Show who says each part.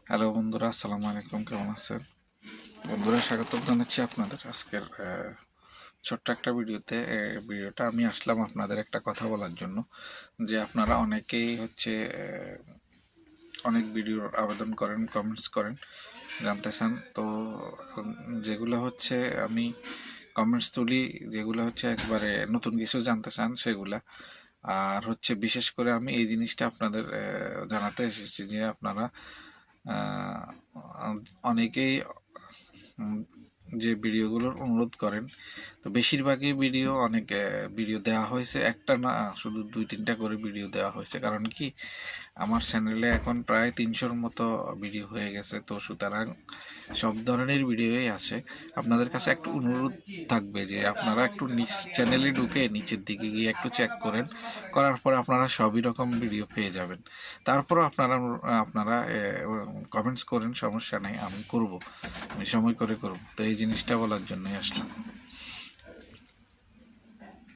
Speaker 1: Hello বন্ধুরা, আসসালামু আলাইকুম। কেমন আছেন বন্ধুরা? স্বাগত জানাচ্ছি আপনাদের আজকের ছোট্ট একটা ভিডিওতে। ভিডিওটা আমি আসলাম আপনাদের একটা কথা বলার জন্য, যে আপনারা অনেকেই হচ্ছে অনেক ভিডিওর আবেদন করেন, কমেন্টস করেন, জানতে চান। তো যেগুলো হচ্ছে আমি কমেন্টস তুলি, যেগুলো হচ্ছে একবারে নতুন কিছু জানতে চান সেগুলা। আর হচ্ছে বিশেষ করে আমি এই জিনিসটা আপনাদের জানাতে এসেছি যে আপনারা অনেকেই যে ভিডিওগুলোর অনুরোধ করেন, তো বেশিরভাগই ভিডিও অনেক ভিডিও দেওয়া হয়েছে, একটা না শুধু 2-3টা করে ভিডিও দেওয়া হয়েছে। কারণ কি, আমার চ্যানেলে এখন প্রায় 300-র মতো ভিডিও হয়ে গেছে। তো সুতরাং সব ধরনের ভিডিওই আছে। আপনাদের কাছে একটু অনুরোধ থাকবে যে আপনারা একটু নিচ চ্যানেলে ঢুকে নিচের দিকে গিয়ে একটু চেক করেন, করার পরে আপনারা সবই রকম ভিডিও পেয়ে যাবেন। তারপরও আপনারা আপনারা কমেন্টস করেন, সমস্যা নেই, আমি করব, আমি সময় করে করব। তো এই জিনিসটা বলার জন্যই আসলাম।